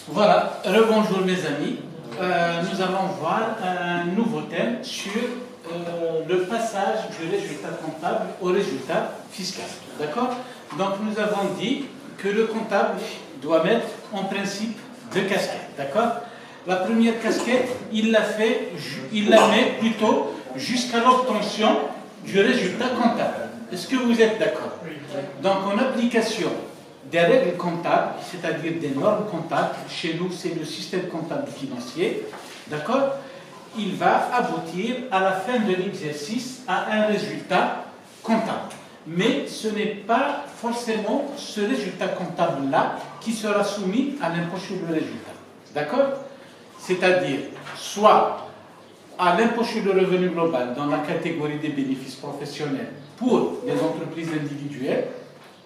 Voilà, rebonjour mes amis. Nous allons voir un nouveau thème sur le passage du résultat comptable au résultat fiscal. D'accord? Donc nous avons dit que le comptable doit mettre en principe deux casquettes. D'accord? La première casquette, il la met plutôt jusqu'à l'obtention du résultat comptable. Est-ce que vous êtes d'accord? Donc en application des règles comptables, c'est-à-dire des normes comptables, chez nous c'est le système comptable financier, d'accord? Il va aboutir à la fin de l'exercice à un résultat comptable. Mais ce n'est pas forcément ce résultat comptable-là qui sera soumis à l'impôt sur le résultat. D'accord? C'est-à-dire soit à l'impôt sur le revenu global dans la catégorie des bénéfices professionnels pour les entreprises individuelles,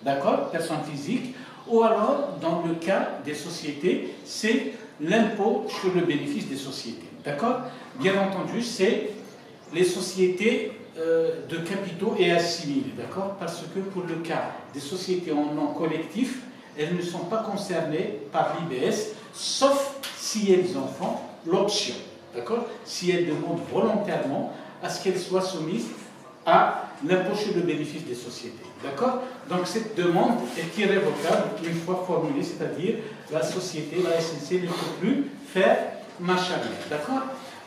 d'accord, personnes physiques, ou alors, dans le cas des sociétés, c'est l'impôt sur le bénéfice des sociétés, d'accord? Bien entendu, c'est les sociétés de capitaux et assimilés, d'accord? Parce que pour le cas des sociétés en nom collectif, elles ne sont pas concernées par l'IBS, sauf si elles en font l'option, d'accord? Si elles demandent volontairement à ce qu'elles soient soumises à l'impôt sur le bénéfice des sociétés. D'accord? Donc cette demande est irrévocable une fois formulée, c'est-à-dire la société, la SNC ne peut plus faire marche arrière. D'accord?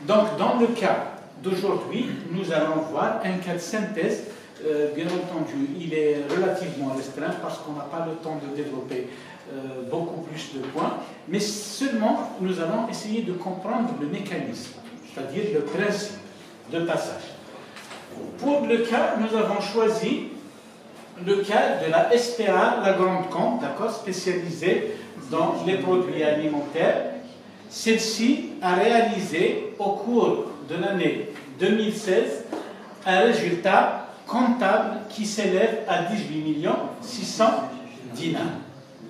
Donc dans le cas d'aujourd'hui, nous allons voir un cas de synthèse. Bien entendu, il est relativement restreint parce qu'on n'a pas le temps de développer beaucoup plus de points, mais seulement nous allons essayer de comprendre le mécanisme, c'est-à-dire le principe de passage. Pour le cas, nous avons choisi le cas de la SPA, la Grande Compte, d'accord, spécialisée dans les produits alimentaires. Celle-ci a réalisé au cours de l'année 2016 un résultat comptable qui s'élève à 18 600 dinars.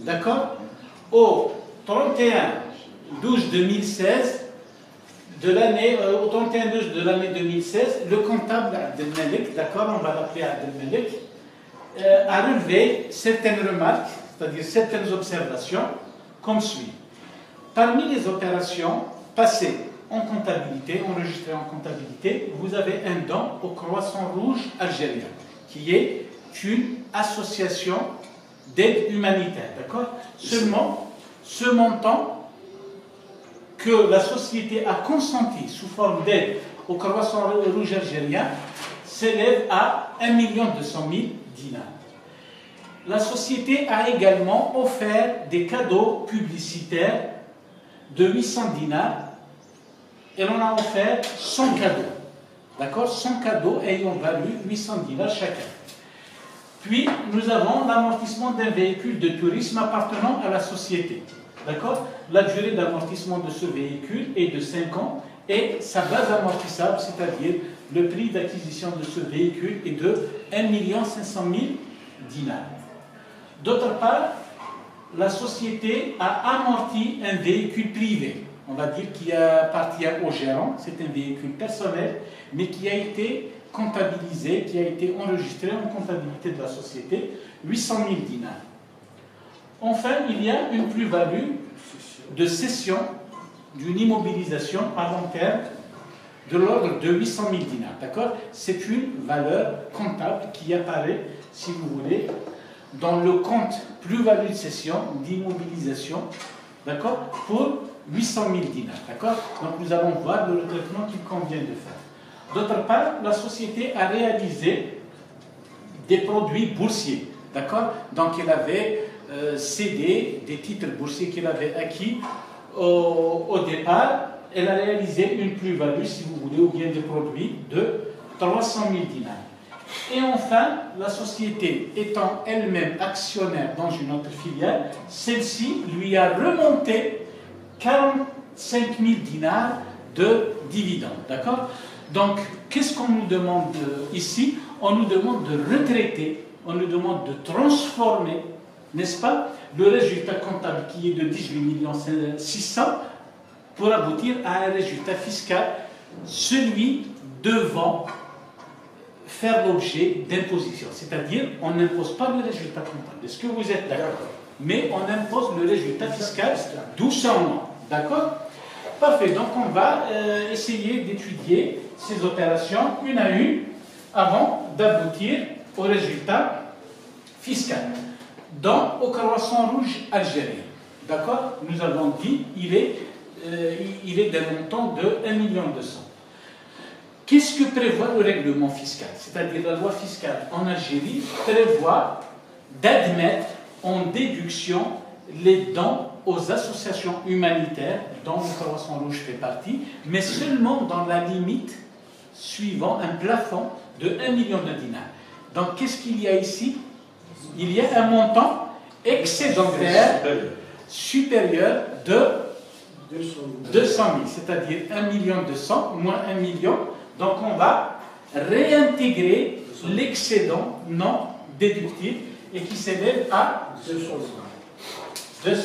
D'accord? Au 31/12/2016, au 31/12 de l'année 2016, le comptable Abdelmalek, d'accord, on va l'appeler Abdelmalek, a relevé certaines remarques, c'est-à-dire certaines observations, comme suit. Parmi les opérations passées en comptabilité, enregistrées en comptabilité, vous avez un don au Croissant Rouge algérien, qui est une association d'aide humanitaire, d'accord? Seulement, ce montant que la société a consenti sous forme d'aide au Croissant Rouge algérien s'élève à 1 200 000 dinars. La société a également offert des cadeaux publicitaires de 800 dinars. Elle en a offert 100 cadeaux. D'accord? 100 cadeaux ayant valu 800 dinars chacun. Puis, nous avons l'amortissement d'un véhicule de tourisme appartenant à la société. D'accord? La durée d'amortissement de ce véhicule est de 5 ans et sa base amortissable, c'est-à-dire le prix d'acquisition de ce véhicule, est de 1 500 000 dinars. D'autre part, la société a amorti un véhicule privé, on va dire qui appartient au gérant, c'est un véhicule personnel, mais qui a été comptabilisé, qui a été enregistré en comptabilité de la société, 800 000 dinars. Enfin, il y a une plus-value de cession d'une immobilisation à long terme de l'ordre de 800 000 dinars. D'accord? C'est une valeur comptable qui apparaît, si vous voulez, dans le compte plus-value de cession, d'immobilisation, d'accord, pour 800 000 dinars. D'accord? Donc nous allons voir le traitement qu'il convient de faire. D'autre part, la société a réalisé des produits boursiers. D'accord? Donc elle avait cédé des titres boursiers qu'elle avait acquis au départ. Elle a réalisé une plus-value, si vous voulez, ou bien des produits de 300 000 dinars. Et enfin, la société étant elle-même actionnaire dans une autre filiale, celle-ci lui a remonté 45 000 dinars de dividendes. D'accord? Donc, qu'est-ce qu'on nous demande ici? On nous demande de retraiter, on nous demande de transformer, n'est-ce pas, le résultat comptable qui est de 18 600 000 pour aboutir à un résultat fiscal, celui devant faire l'objet d'imposition. C'est-à-dire, on n'impose pas le résultat comptable. Est-ce que vous êtes d'accord? mais on impose le résultat fiscal doucement. D'accord? Parfait. Donc, on va essayer d'étudier ces opérations une à une avant d'aboutir au résultat fiscal. Donc, au croissant rouge algérien, d'accord? Nous avons dit il est d'un montant de 1,2 million. Qu'est-ce que prévoit le règlement fiscal? C'est-à-dire la loi fiscale en Algérie prévoit d'admettre en déduction les dons aux associations humanitaires dont le Croissant Rouge fait partie, mais seulement dans la limite suivant un plafond de 1 million de dinars. Donc qu'est-ce qu'il y a ici? Il y a un montant excédentaire supérieur de 200 000, c'est-à-dire 1 million 200 moins 1 million. Donc on va réintégrer l'excédent non déductible et qui s'élève à 200 000.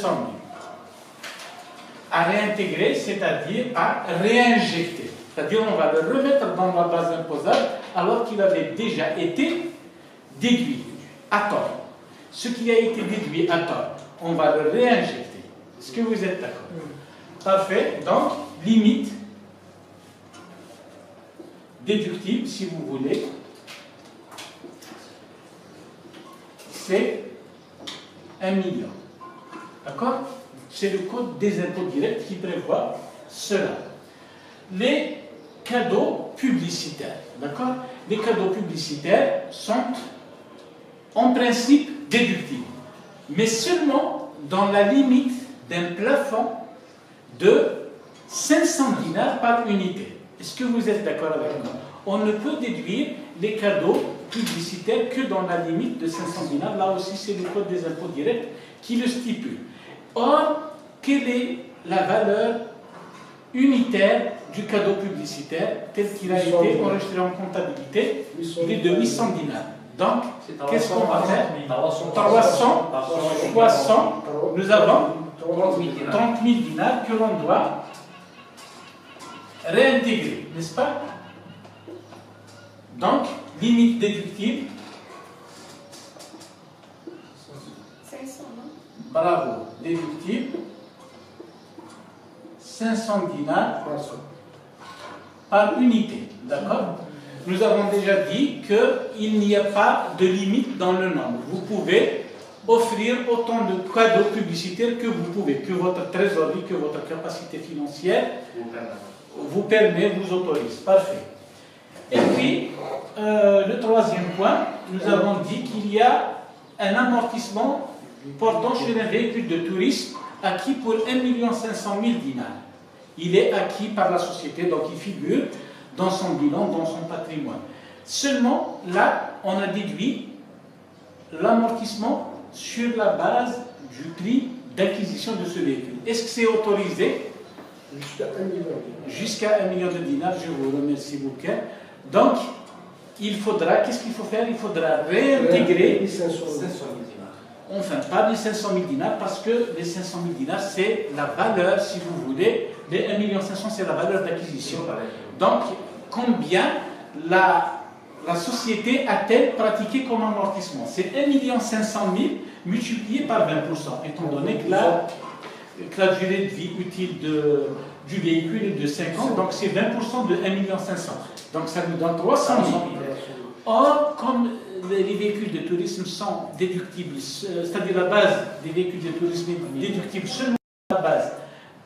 À réintégrer, c'est-à-dire à réinjecter. C'est-à-dire on va le remettre dans la base imposable alors qu'il avait déjà été déduit à tort. Ce qui a été déduit à tort, on va le réinjecter. Est-ce que vous êtes d'accord? Parfait. Donc, limite déductible, si vous voulez, c'est 1 million. D'accord? C'est le code des impôts directs qui prévoit cela. Les cadeaux publicitaires, d'accord? Les cadeaux publicitaires sont en principe déductibles, mais seulement dans la limite d'un plafond de 500 dinars par unité. Est-ce que vous êtes d'accord avec moi? On ne peut déduire les cadeaux publicitaires que dans la limite de 500 dinars. Là aussi, c'est le code des impôts directs qui le stipule. Or, quelle est la valeur unitaire du cadeau publicitaire tel qu'il a été enregistré en comptabilité? Il est de 800 dinars. Donc, qu'est-ce qu'on va faire? 300 fois 100, nous avons 30 000 dinars que l'on doit réintégrer, n'est-ce pas? Donc, limite déductible. 500, non? Bravo, déductible. 500 dinars par unité, d'accord? Nous avons déjà dit qu'il n'y a pas de limite dans le nombre. Vous pouvez offrir autant de cadeaux publicitaires que vous pouvez, que votre trésorerie, que votre capacité financière vous permet, vous autorise. Parfait. Et puis, le troisième point, nous avons dit qu'il y a un amortissement portant sur un véhicule de tourisme acquis pour 1 500 000 dinars. Il est acquis par la société, donc il figure dans son bilan, dans son patrimoine. Seulement, là, on a déduit l'amortissement sur la base du prix d'acquisition de ce véhicule. Est-ce que c'est autorisé? Jusqu'à 1 million de dinars, je vous remercie beaucoup. Donc, il faudra, qu'est-ce qu'il faut faire? Il faudra réintégrer les 500 000 dinars. Enfin, pas les 500 000 dinars, parce que les 500 000 dinars, c'est la valeur, si vous voulez, les 1 500 000, c'est la valeur d'acquisition. Donc, combien la société a-t-elle pratiqué comme amortissement? C'est 1 500 000 multiplié par 20%, étant donné que la durée de vie utile du véhicule est de 5 ans, donc c'est 20% de 1 500 000. Donc ça nous donne 300 000. Or, comme les véhicules de tourisme sont déductibles, c'est-à-dire la base des véhicules de tourisme est déductible seulement à la base,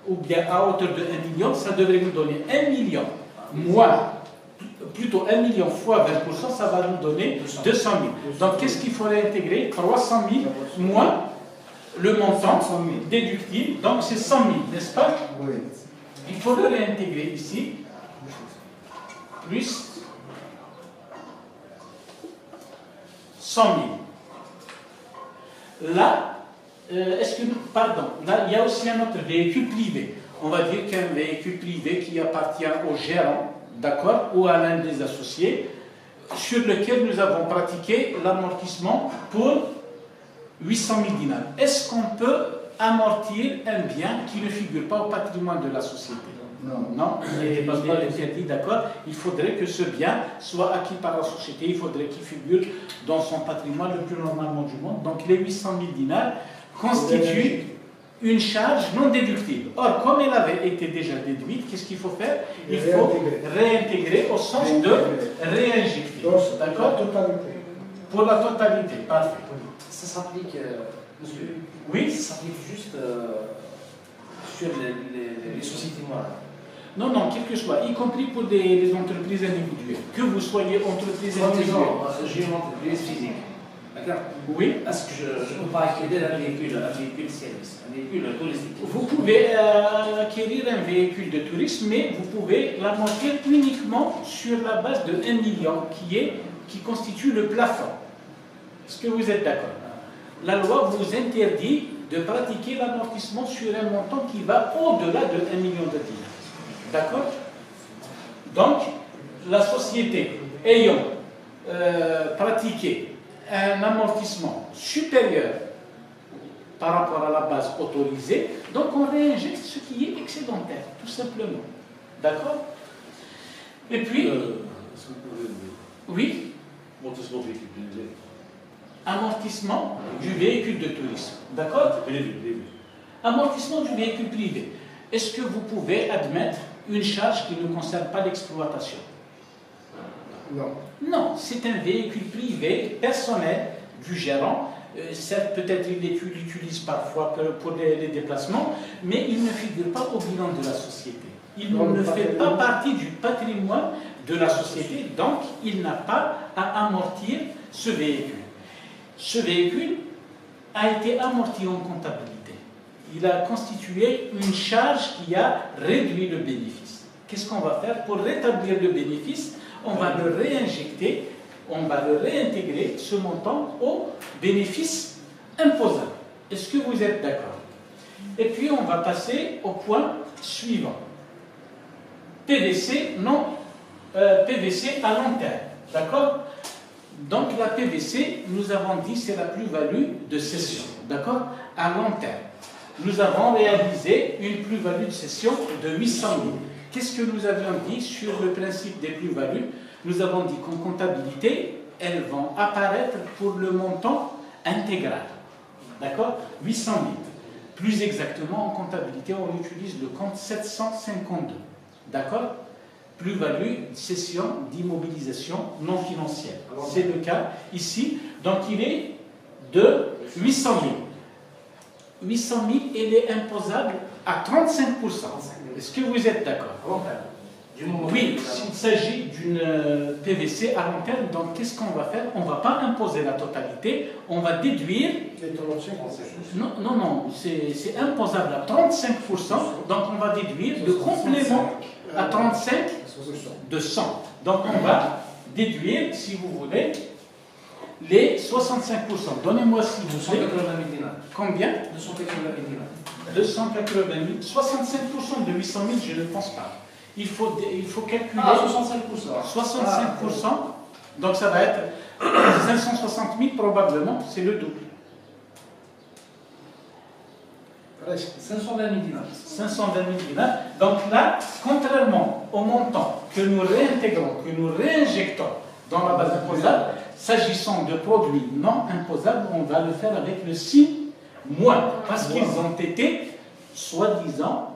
ou bien à hauteur de 1 million, ça devrait nous donner 1 million moins, plutôt 1 million fois 20%, ça va nous donner 200 000. Donc qu'est-ce qu'il faut réintégrer? 300 000 moins le montant déductible, donc c'est 100 000, n'est-ce pas? Oui. Il faut le réintégrer ici, plus 100 000. Là, là, il y a aussi un autre véhicule privé. On va dire qu'un véhicule privé qui appartient au gérant, d'accord, ou à l'un des associés, sur lequel nous avons pratiqué l'amortissement pour 800 000 dinars. Est-ce qu'on peut amortir un bien qui ne figure pas au patrimoine de la société? Non. Non, il n'est pas interdit, d'accord. Il faudrait que ce bien soit acquis par la société, il faudrait qu'il figure dans son patrimoine le plus normalement du monde. Donc les 800 000 dinars constitue une charge non déductible. Or, comme elle avait été déjà déduite, qu'est-ce qu'il faut faire? Il faut réintégrer au sens de réinjecter. D'accord? Pour la totalité, parfait. Ça s'applique, monsieur? Oui? Ça s'applique juste sur les sociétés morales. Non, non, quel que soit, y compris pour les entreprises individuelles. Que vous soyez entreprise individuelle. J'ai une entreprise physique. D'accord? Oui. Est-ce que je peux pas acquérir un véhicule service, un véhicule touristique? Vous pouvez acquérir un véhicule de tourisme, mais vous pouvez l'amortir uniquement sur la base de 1 million qui constitue le plafond. Est-ce que vous êtes d'accord? La loi vous interdit de pratiquer l'amortissement sur un montant qui va au-delà de 1 million de dinars. D'accord? Donc, la société ayant pratiqué un amortissement supérieur par rapport à la base autorisée, donc on réinjecte ce qui est excédentaire, tout simplement. D'accord? Et puis... Est-ce que vous pouvez... Oui? Amortissement véhicule privé. Amortissement du véhicule de tourisme. D'accord? Privé. Amortissement du véhicule privé. Est-ce que vous pouvez admettre une charge qui ne concerne pas l'exploitation? Non. Non, c'est un véhicule privé, personnel, du gérant. Certes, peut-être il l'utilise parfois pour les déplacements, mais il ne figure pas au bilan de la société. Il ne fait pas partie du patrimoine de la société, donc il n'a pas à amortir ce véhicule. Ce véhicule a été amorti en comptabilité. Il a constitué une charge qui a réduit le bénéfice. Qu'est-ce qu'on va faire pour rétablir le bénéfice? On va le réinjecter, on va le réintégrer, ce montant, au bénéfice imposable. Est-ce que vous êtes d'accord? Et puis on va passer au point suivant. PVC, non, PVC à long terme. D'accord? Donc la PVC, nous avons dit, c'est la plus-value de cession. D'accord? À long terme. Nous avons réalisé une plus-value de cession de 800 000. Qu'est-ce que nous avions dit sur le principe des plus-values? Nous avons dit qu'en comptabilité, elles vont apparaître pour le montant intégral. D'accord? 800 000. Plus exactement, en comptabilité, on utilise le compte 752. D'accord? Plus-value, cession d'immobilisation non financière. C'est le cas ici. Donc il est de 800 000. 800 000, il est imposable à 35%. Est-ce que vous êtes d'accord? Oui, s'il s'agit d'une PVC à long terme, donc qu'est-ce qu'on va faire? On ne va pas imposer la totalité, on va déduire... Non, c'est imposable à 35%, donc on va déduire le complément à 35 de 100. Donc on va déduire, si vous voulez, les 65%. Donnez-moi si vous plaît. Combien? 280 000. 65% de 800 000, je ne pense pas. Il faut calculer... 65%. Donc ça va être 560 000 probablement, c'est le double. 520 000 dinars. 520 000 dinars. Donc là, contrairement au montant que nous réintégrons, que nous réinjectons dans la base imposable, s'agissant de produits non imposables, on va le faire avec le signe moins, parce qu'ils ont été, soi-disant,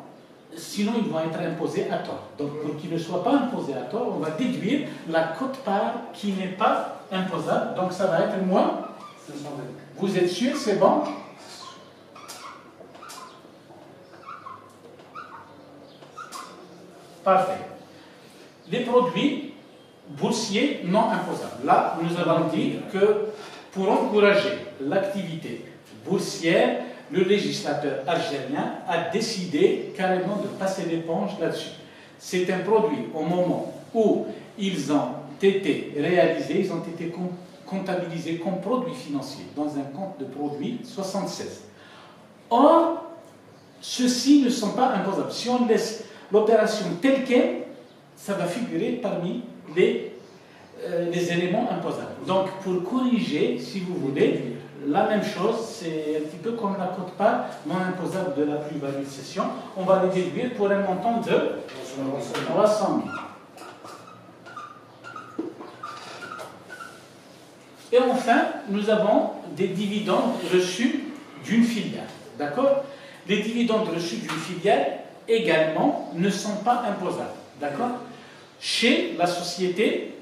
sinon ils vont être imposés à tort. Donc pour qu'ils ne soient pas imposés à tort, on va déduire la quote-part qui n'est pas imposable, donc ça va être moins. Vous êtes sûr, c'est bon? Parfait. Les produits boursiers non imposables. Là, nous avons dit que pour encourager l'activité boursière, le législateur algérien a décidé carrément de passer l'éponge là-dessus. C'est un produit au moment où ils ont été réalisés, ils ont été comptabilisés comme produits financiers dans un compte de produits 76. Or, ceux-ci ne sont pas imposables. Si on laisse l'opération telle qu'elle, ça va figurer parmi les éléments imposables. Donc, pour corriger, si vous voulez, la même chose, c'est un petit peu comme la quote-part non imposable de la plus-value de cession. On va les déduire pour un montant de 300 000. Et enfin, nous avons des dividendes reçus d'une filiale. D'accord? Les dividendes reçus d'une filiale également ne sont pas imposables. D'accord? Chez la société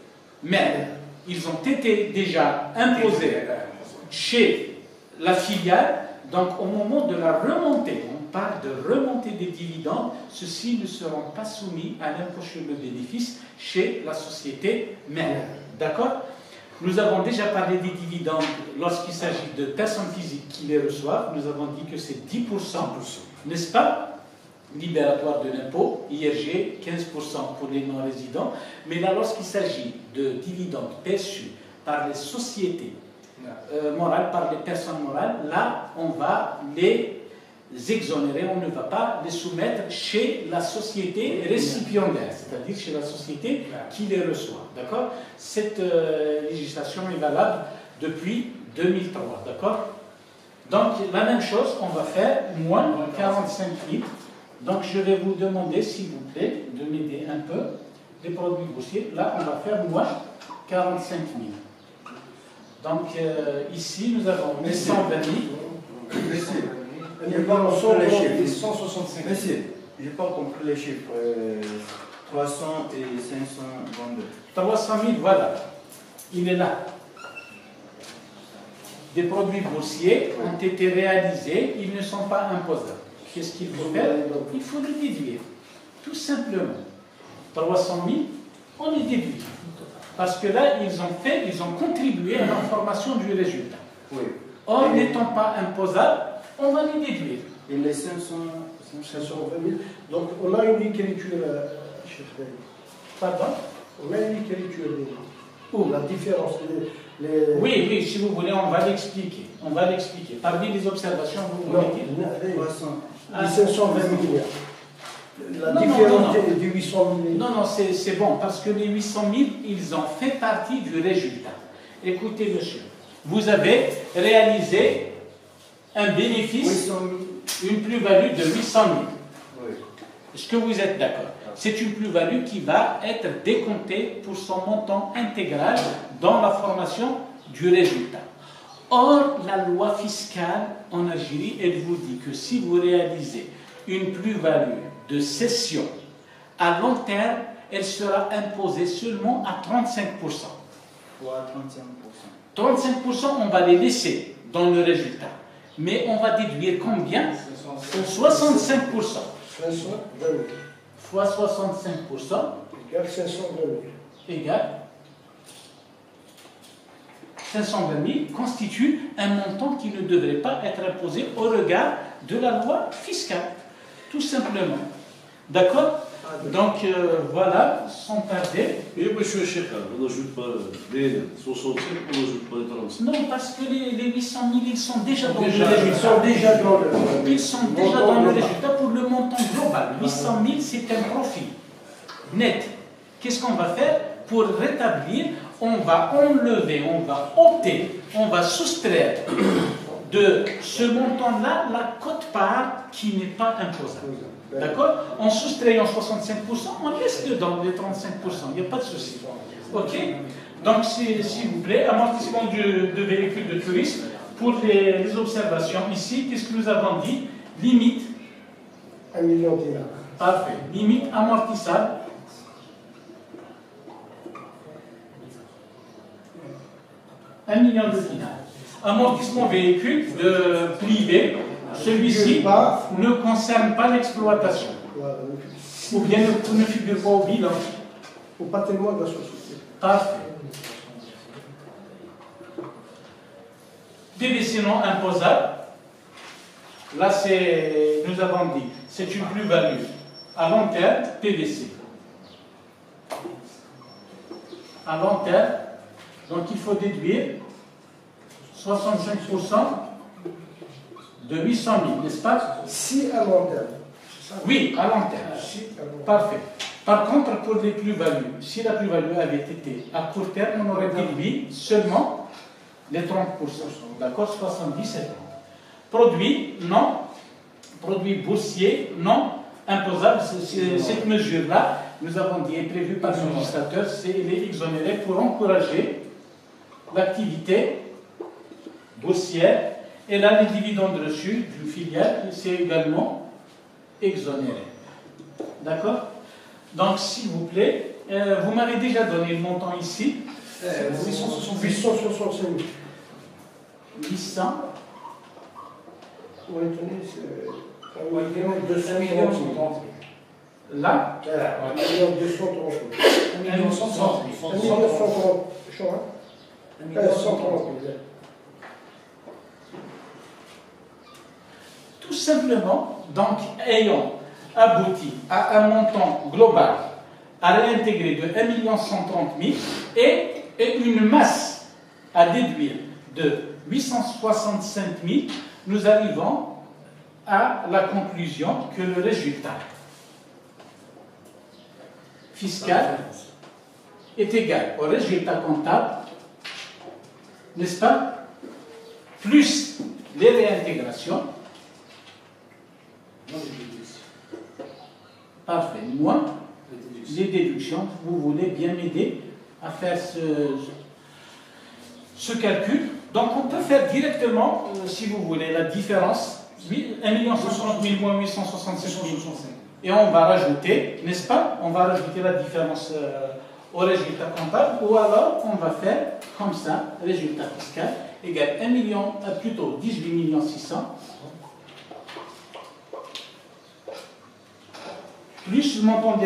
mère, ils ont été déjà imposés chez la filiale. Donc au moment de la remontée, on parle de remontée des dividendes, ceux-ci ne seront pas soumis à l'impôt sur le bénéfice chez la société mère. D'accord? Nous avons déjà parlé des dividendes lorsqu'il s'agit de personnes physiques qui les reçoivent. Nous avons dit que c'est 10%, n'est-ce pas? Libératoire de l'impôt, IRG, 15% pour les non-résidents. Mais là, lorsqu'il s'agit de dividendes perçus par les sociétés morales, par les personnes morales, là, on va les exonérer, on ne va pas les soumettre chez la société récipiendaire, c'est-à-dire chez la société qui les reçoit. D'accord? Cette législation est valable depuis 2003. D'accord? Donc, la même chose, on va faire moins 45 000. Donc, je vais vous demander, s'il vous plaît, de m'aider un peu. Les produits boursiers, là, on va faire moins 45 000. Donc, ici, nous avons 120 000. Il n'y a pas compris les chiffres. 165. Monsieur, je n'ai pas compris les chiffres. 300 et 522. 300 000, voilà. Il est là. Des produits boursiers ont été réalisés, ils ne sont pas imposables. Qu'est-ce qu'il faut faire? Il faut les déduire. Tout simplement. 300 000, on les déduit. Parce que là, ils ont contribué à la formation du résultat. Oui. Or, n'étant pas imposables, on va les déduire. Et les 520 000. Donc, on a une écriture, chef. Pardon? On a une écriture. Où? La différence. Oui, oui, si vous voulez, on va l'expliquer. On va l'expliquer. Parmi les observations, vous Non, voulez dire? les 520 000. La différence est de 800 000. Non, non, c'est bon, parce que les 800 000, ils ont fait partie du résultat. Écoutez, monsieur, vous avez réalisé un bénéfice, une plus-value de 800 000. Oui. Est-ce que vous êtes d'accord? C'est une plus-value qui va être décomptée pour son montant intégral dans la formation du résultat. Or, la loi fiscale en Algérie, elle vous dit que si vous réalisez une plus-value de cession à long terme, elle sera imposée seulement à 35%. Ou à 35%. 35%, on va les laisser dans le résultat. Mais on va déduire combien? 65%. 520 000. Fois 65% Égale 520 000. égale 520 000 constitue un montant qui ne devrait pas être imposé au regard de la loi fiscale. Tout simplement. D'accord? Donc voilà, sans tarder. Et monsieur Cheikh, on n'ajoute pas les 65, on n'ajoute pas les 35. Non, parce que les 800 000, ils sont déjà dans le Ils résultat. sont déjà dans le. Ils sont déjà dans le résultat pour le montant global. 800 000, c'est un profit net. Qu'est-ce qu'on va faire? Pour rétablir, on va enlever, on va ôter, on va soustraire de ce montant-là la quote-part qui n'est pas imposable. D'accord? En soustrayant 65%, on laisse dedans les 35%, il n'y a pas de souci. Ok? Donc, s'il vous plaît, amortissement de véhicules de tourisme. Pour les observations ici, qu'est-ce que nous avons dit? Limite. 1 million de dinars. Parfait. Limite amortissable. 1 million de dinars. Amortissement véhicule de privé. Celui-ci ne concerne pas l'exploitation. Ou bien ne figure pas au bilan. Au patrimoine de la société. Parfait. PVC non imposable. Là, nous avons dit, c'est une plus-value à long terme, PVC. À long terme, donc il faut déduire 65% de 800 000, n'est-ce pas? Si à long terme. Oui, à long terme. Si à long terme. Parfait. Par contre, pour les plus-values, si la plus-value avait été à court terme, on aurait déduit seulement les 30%. D'accord? 70 et 30. Produits boursiers non imposables, cette mesure-là, nous avons dit, est prévue par le législateur, c'est les exonérer pour encourager l'activité boursière Et là, les dividendes reçus d'une filiale, c'est également exonéré. D'accord? Donc, s'il vous plaît, vous m'avez déjà donné le montant ici. 865 000. 800. On va étonner, c'est 230 000. Là, 1 230 000. 1 130 000. 1 130 000. 130 000. tout simplement, donc, ayant abouti à un montant global à réintégrer de 1 130 000 et une masse à déduire de 865 000, nous arrivons à la conclusion que le résultat fiscal est égal au résultat comptable, n'est-ce pas, plus les réintégrations, parfait, moins les déductions. Vous voulez bien m'aider à faire ce calcul. Donc on peut faire directement, si vous voulez, la différence, 1 160 000 moins 865 000. Et on va rajouter, n'est-ce pas? On va rajouter la différence au résultat comptable, ou alors on va faire comme ça, résultat fiscal égale 18 600 plus le montant de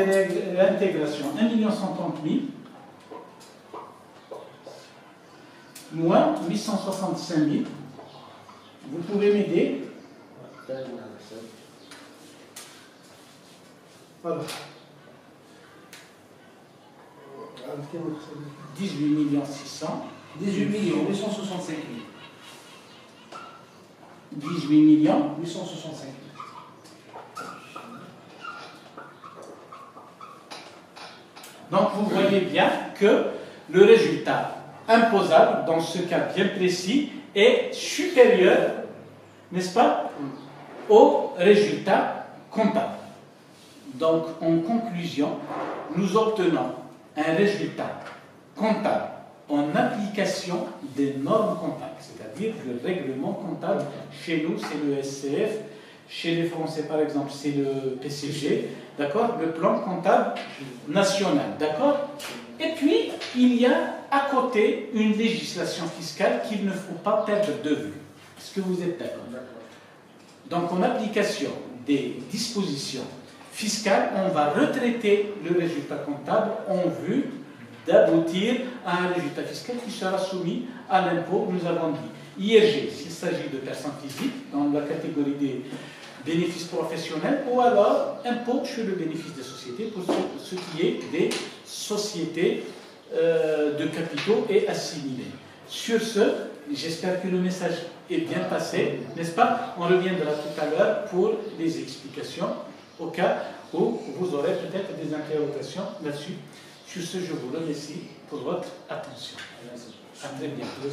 l'intégration 1 130 000 moins 865 000. Vous pouvez m'aider? Voilà. 18 600. 18 865 000. 18 millions 865 000. Donc vous voyez bien que le résultat imposable, dans ce cas bien précis, est supérieur, n'est-ce pas, au résultat comptable. Donc en conclusion, nous obtenons un résultat comptable en application des normes comptables, c'est-à-dire le règlement comptable. Chez nous, c'est le SCF. Chez les Français, par exemple, c'est le PCG, d'accord, le plan comptable national, d'accord. Et puis, il y a à côté une législation fiscale qu'il ne faut pas perdre de vue. Est-ce que vous êtes d'accord? Donc, en application des dispositions fiscales, on va retraiter le résultat comptable en vue d'aboutir à un résultat fiscal qui sera soumis à l'impôt, nous avons dit. IRG, s'il s'agit de personnes physiques, dans la catégorie des bénéfices professionnels, ou alors impôt sur le bénéfice des sociétés pour ce qui est des sociétés de capitaux et assimilés. Sur ce, j'espère que le message est bien passé, n'est-ce pas? On reviendra tout à l'heure pour les explications, au cas où vous aurez peut-être des interrogations là-dessus. Sur ce, je vous remercie pour votre attention. À très bientôt.